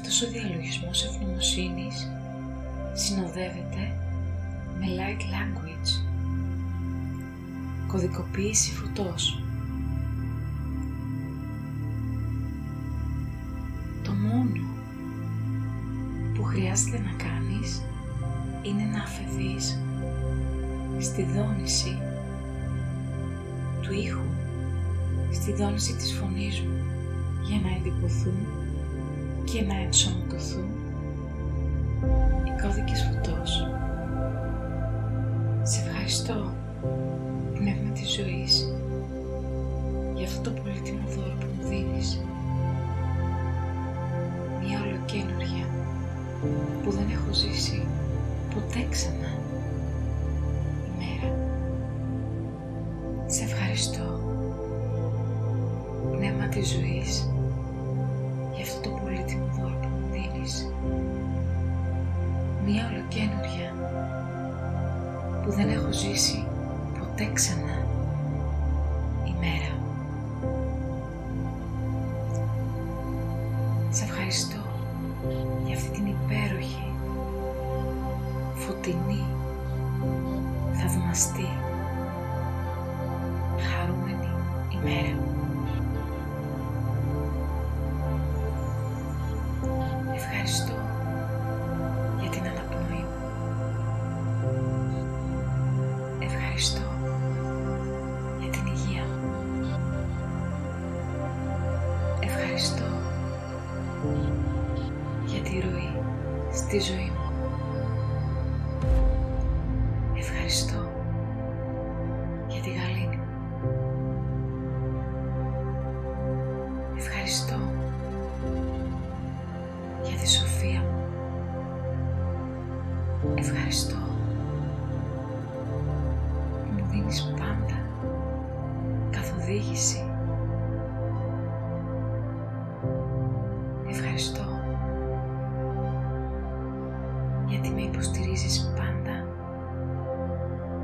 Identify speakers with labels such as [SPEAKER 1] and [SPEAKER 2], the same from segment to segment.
[SPEAKER 1] Αυτός ο διαλογισμός ευγνωμοσύνης συνοδεύεται με light language, κωδικοποίηση Φωτός. Το μόνο που χρειάζεται να κάνεις είναι να αφαιθείς στη δόνηση του ήχου, στη δόνηση της φωνής μου, για να εντυπωθούν και να ενσωματωθούν οι κώδικες Φωτός. Σε ευχαριστώ, πνεύμα της ζωής, για αυτό το πολύτιμο δώρο που μου δίνεις. Μια ολοκαίνουργια που δεν έχω ζήσει ποτέ ξανά ημέρα. Σε ευχαριστώ, πνεύμα της ζωής, για αυτό το πολύτιμο δώρο που μου δίνεις. Μια ολοκαίνουργια που δεν έχω ζήσει ποτέ ξανά ημέρα. Σε ευχαριστώ για αυτή την υπέροχη, φωτεινή, θαυμαστή, χαρούμενη ημέρα. Ευχαριστώ για την αναπνοή μου. Ευχαριστώ για την υγεία μου. Ευχαριστώ για τη ροή στη ζωή μου. Ευχαριστώ για τη γαλήνη μου. Ευχαριστώ για τη σοφία μου. Ευχαριστώ που μου δίνεις πάντα καθοδήγηση. Ευχαριστώ γιατί με υποστηρίζεις πάντα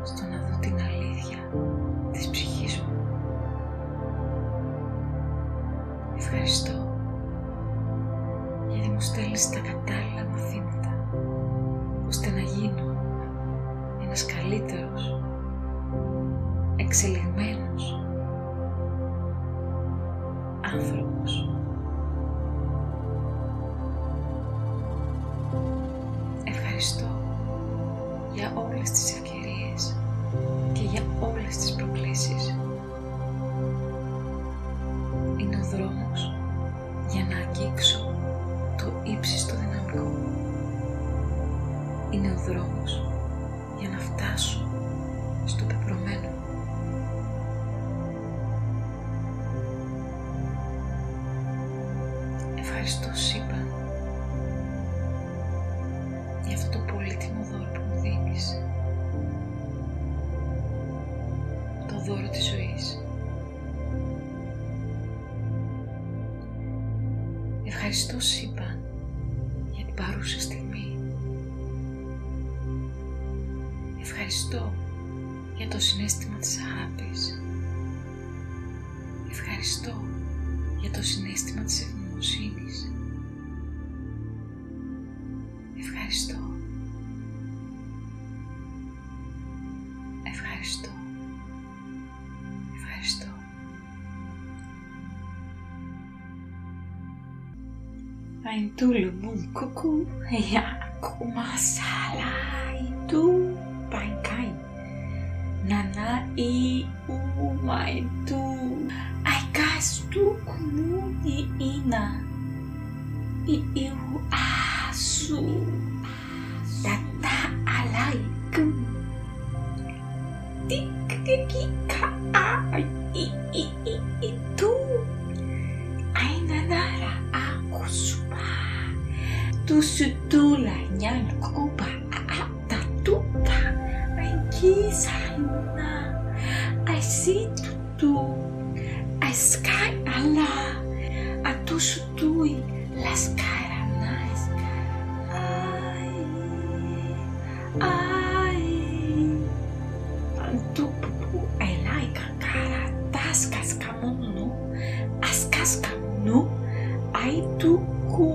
[SPEAKER 1] στο να δω την αλήθεια της ψυχής μου. Ευχαριστώ γιατί μου στέλνεις τα κατάλληλα μαθήματα ώστε να γίνω ένας καλύτερος, εξελιγμένος άνθρωπος. Ευχαριστώ για όλες τις ευκαιρίες και για όλες τις προκλήσεις. Είναι ο δρόμος για να αγγίξω το ύψιστο δυναμικό μου. Είναι ο δρόμος για να φτάσω στο πεπρωμένο μου. Ευχαριστώ σύμπαν για αυτό το πολύτιμο δώρο που μου δίνεις. Το δώρο της ζωής. Ευχαριστώ σύμπαν για την παρούσα στιγμή. Ευχαριστώ για το συναίσθημα της αγάπης. Ευχαριστώ για το συναίσθημα της ευγνωμοσύνης. Ευχαριστώ. Ευχαριστώ. Ευχαριστώ. Ein tulubum kuku ya aku masalah itu bangkai nana iu maitu ai kastu kumuni ina iu asu data alaikum tikika ai itu ai nanara aku supa tu sutulanya kuba tatuta ai kisana ai situ ai sky ala atu sutui las caranas ai ai antu pupu ai lai kakara taskas kamono askas kamono ai tuku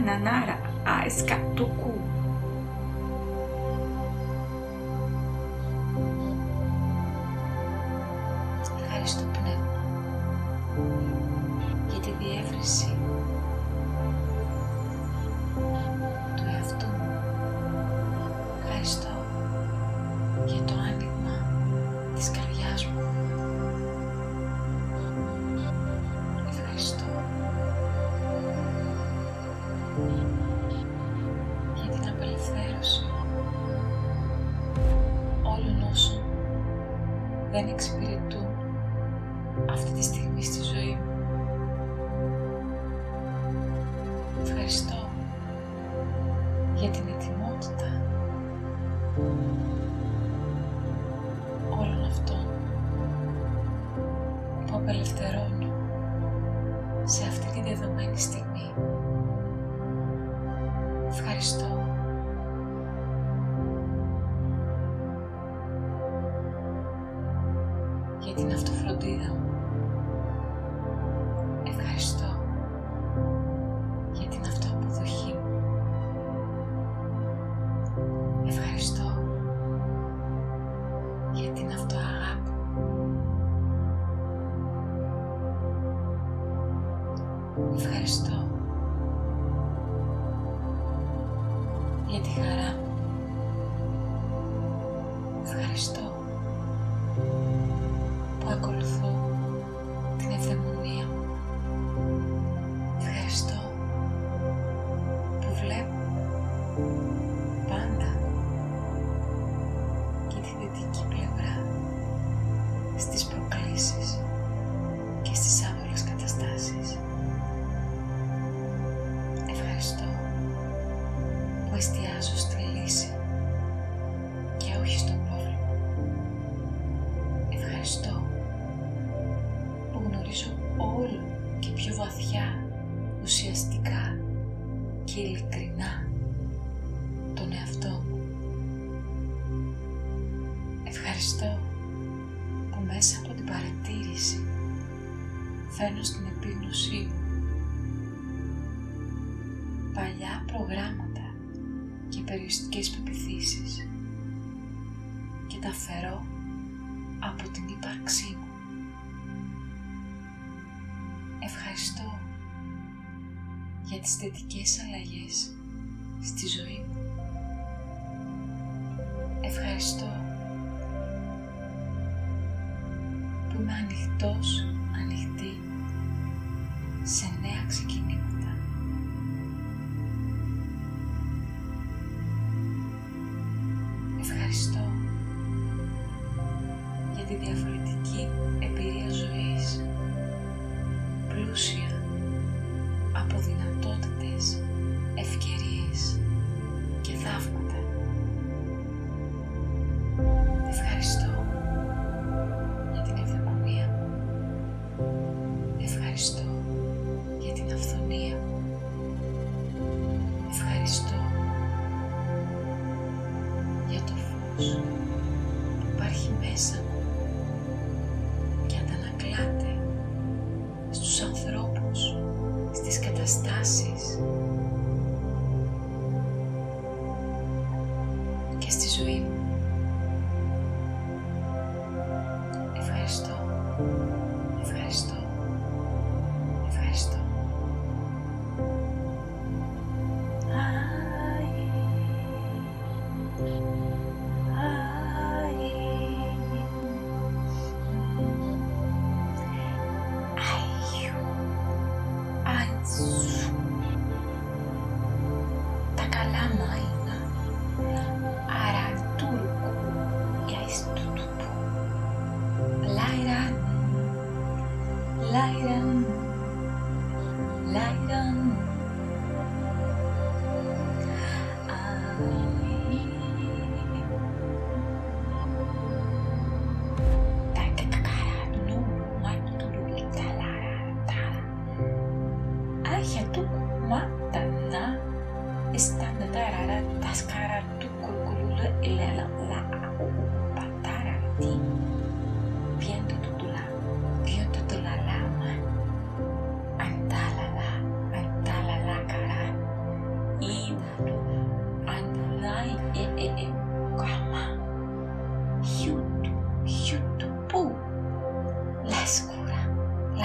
[SPEAKER 1] ανανάρα αεσκατούκου. Ευχαριστώ Πνεύμα για τη διεύρυνση του εαυτού μου. Ευχαριστώ για το άνοιγμα της καρδιάς μου. Ευχαριστώ για την απελευθέρωση όλων όσων δεν εξυπηρετούν αυτή τη στιγμή στη ζωή μου. Ευχαριστώ για την ετοιμότητα όλων αυτών που απελευθερώνω σε αυτή τη δεδομένη στιγμή. Ευχαριστώ για την αυτοφροντίδα μου. Ευχαριστώ για την αυτοαποδοχή μου. Ευχαριστώ για την αυτοαγάπη. Ευχαριστώ για τη χαρά μου. Ευχαριστώ που ακολουθώ την ευδαιμονία μου. Ευχαριστώ που βλέπω πάντα και τη θετική πλευρά στις προκλήσεις και στις άβολες καταστάσεις. Ευχαριστώ που εστιάζω στη λύση και όχι στο πρόβλημα. Ευχαριστώ που γνωρίζω όλο και πιο βαθιά, ουσιαστικά και ειλικρινά τον εαυτό μου. Ευχαριστώ που μέσα από την παρατήρηση φέρνω στην επίγνωσή μου παλιά προγράμματα και περιοριστικές πεποιθήσεις και τα αφαιρώ από την ύπαρξή μου. Ευχαριστώ για τις θετικές αλλαγές στη ζωή μου. Ευχαριστώ που είμαι ανοιχτός, ανοιχτή σε νέα ξεκινήματα. Ευχαριστώ για τη διαφορετική εμπειρία ζωής, πλούσια από δυνατότητες, ευκαιρίες και θαύματα. Ευχαριστώ για την ευδαιμονία μου. Ευχαριστώ για την αυθονία μου. Ευχαριστώ για το φως που υπάρχει μέσα μου και αντανακλάται στους ανθρώπους, στις καταστάσεις και στη ζωή μου. Ευχαριστώ, ευχαριστώ, ευχαριστώ.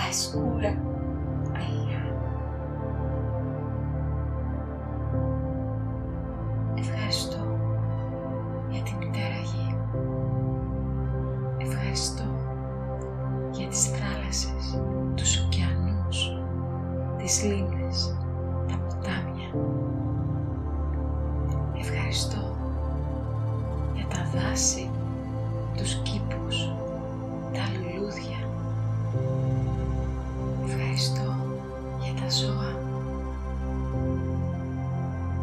[SPEAKER 1] escura. Ευχαριστώ για τη μητέρα γη. Ευχαριστώ για τις θάλασσες, τους ωκεανούς, τις λίμνες, τα ποτάμια. Ευχαριστώ για τα δάση, τους κήπους, τα λουλούδια. Ευχαριστώ για τα ζώα.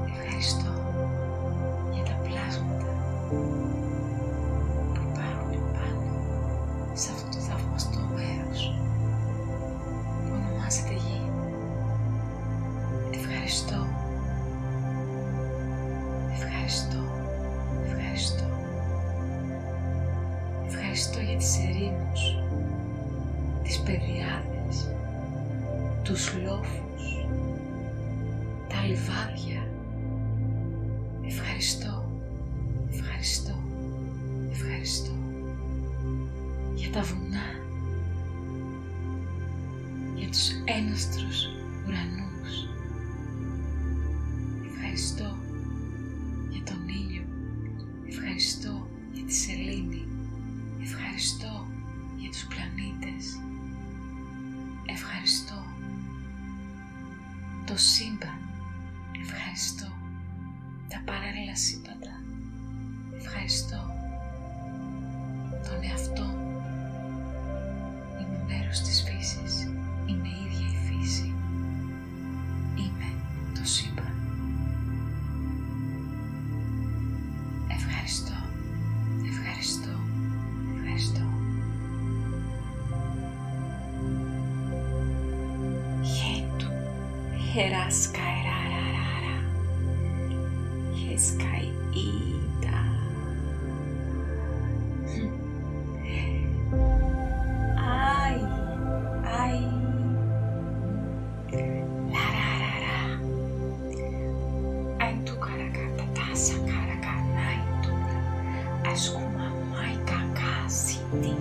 [SPEAKER 1] Ευχαριστώ για τα πλάσματα που υπάρχουν πάνω σε αυτό το θαυμαστό μέρος που ονομάζεται γη. Ευχαριστώ. Ευχαριστώ. Ευχαριστώ. Ευχαριστώ για τις ερήμους, τις πεδιάδες, τους λόφους, τα λιβάδια. Ευχαριστώ, ευχαριστώ, ευχαριστώ για τα βουνά, για τους έναστρους ουρανούς. Ευχαριστώ για τον ήλιο, ευχαριστώ για τη σελήνη, ευχαριστώ για τους πλανήτες, ευχαριστώ το σύμπαν, ευχαριστώ τα παράλληλα σύμπαντα, ευχαριστώ τον εαυτό μου. Είμαι μέρος της φύσης, είμαι ίδια η φύση, είμαι το σύμπαν. Ευχαριστώ, ευχαριστώ, ευχαριστώ. Χέτου, χερασκαεραραρara, χεσκαϊda. Ai, ai, lararara. Ai tu karakata tasa karakanai tu. Askuma mai kakasiti.